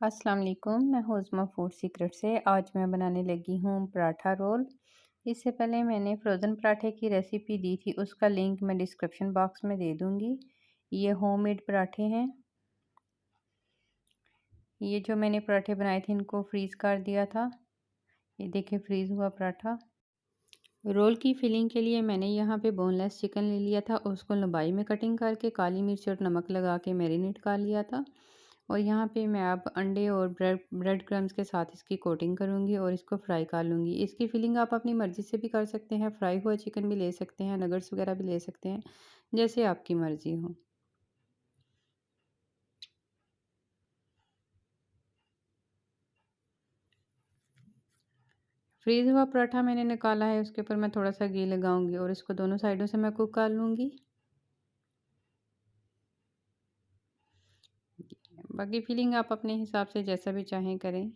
अस्सलाम वालेकुम, मैं हुज़मा फूड सीक्रेट से आज मैं बनाने लगी हूँ पराठा रोल। इससे पहले मैंने फ्रोज़न पराठे की रेसिपी दी थी, उसका लिंक मैं डिस्क्रिप्शन बॉक्स में दे दूँगी। ये होममेड पराठे हैं। ये जो मैंने पराठे बनाए थे इनको फ्रीज़ कर दिया था। ये देखिए फ्रीज़ हुआ पराठा। रोल की फिलिंग के लिए मैंने यहाँ पे बोनलेस चिकन ले लिया था, उसको लंबाई में कटिंग करके काली मिर्च और नमक लगा के मैरिनेट कर लिया था। और यहाँ पे मैं अब अंडे और ब्रेड क्रम्स के साथ इसकी कोटिंग करूँगी और इसको फ्राई कर लूँगी। इसकी फिलिंग आप अपनी मर्ज़ी से भी कर सकते हैं, फ्राई हुआ चिकन भी ले सकते हैं, नगर्स वगैरह भी ले सकते हैं, जैसे आपकी मर्ज़ी हो। फ्रीज़ हुआ पराठा मैंने निकाला है, उसके ऊपर मैं थोड़ा सा घी लगाऊंगी और इसको दोनों साइडों से मैं कुक कर लूँगी। बाकी फिलिंग आप अपने हिसाब से जैसा भी चाहें करें।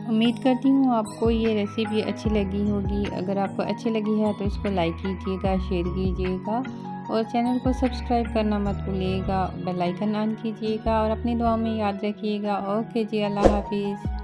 उम्मीद करती हूँ आपको ये रेसिपी अच्छी लगी होगी। अगर आपको अच्छी लगी है तो इसको लाइक कीजिएगा, शेयर कीजिएगा और चैनल को सब्सक्राइब करना मत भूलिएगा। बेल आइकन ऑन कीजिएगा और अपनी दुआओं में याद रखिएगा। ओके जी, अल्लाह हाफिज़।